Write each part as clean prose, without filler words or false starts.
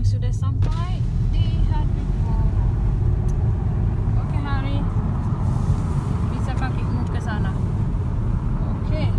sekarang sudah sampai di Hadrian. Oke Hari, bisa kakimu ke sana. Oke.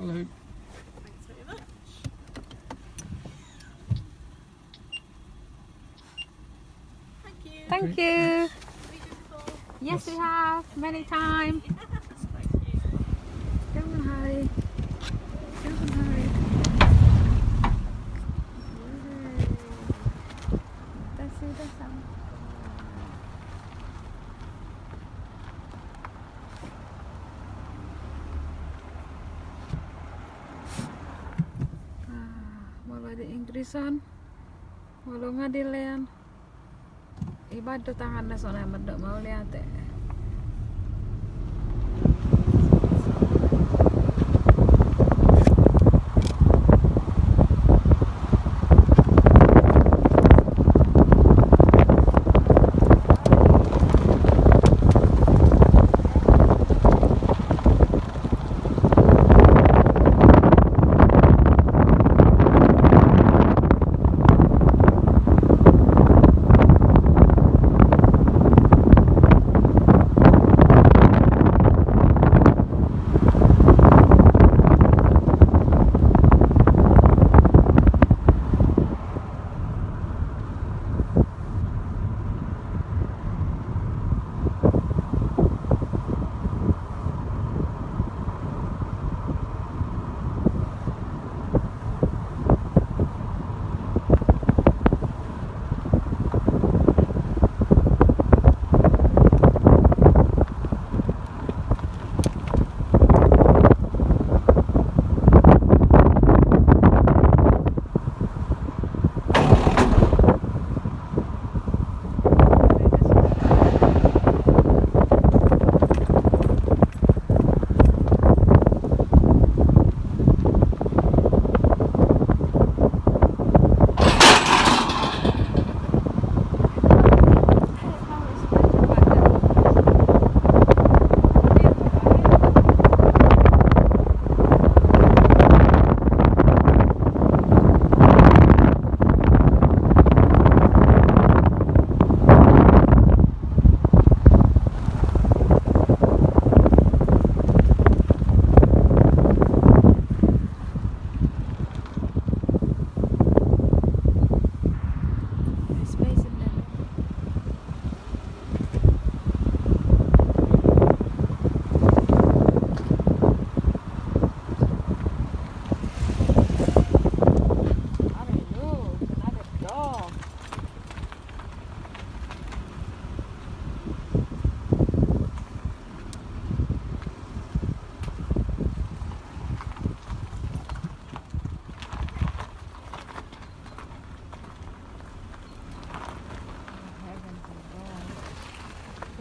Hello. Thanks very much. Thank you. Thank you. Have you been before? Yes, we have many times. Yes, thank you. Come on, Hari. Come on, Hari. Kita sudah sampai. Wala di Inggrisan. Wala nga dilean. Iba do tangan na so na madok mau lihat eh.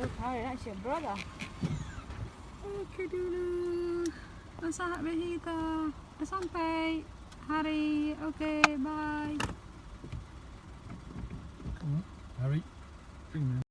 Sorry, that's your brother. Oke dulu. Masalah behita. Sampai hari. Oke, bye. Come on, hurry. Bring them.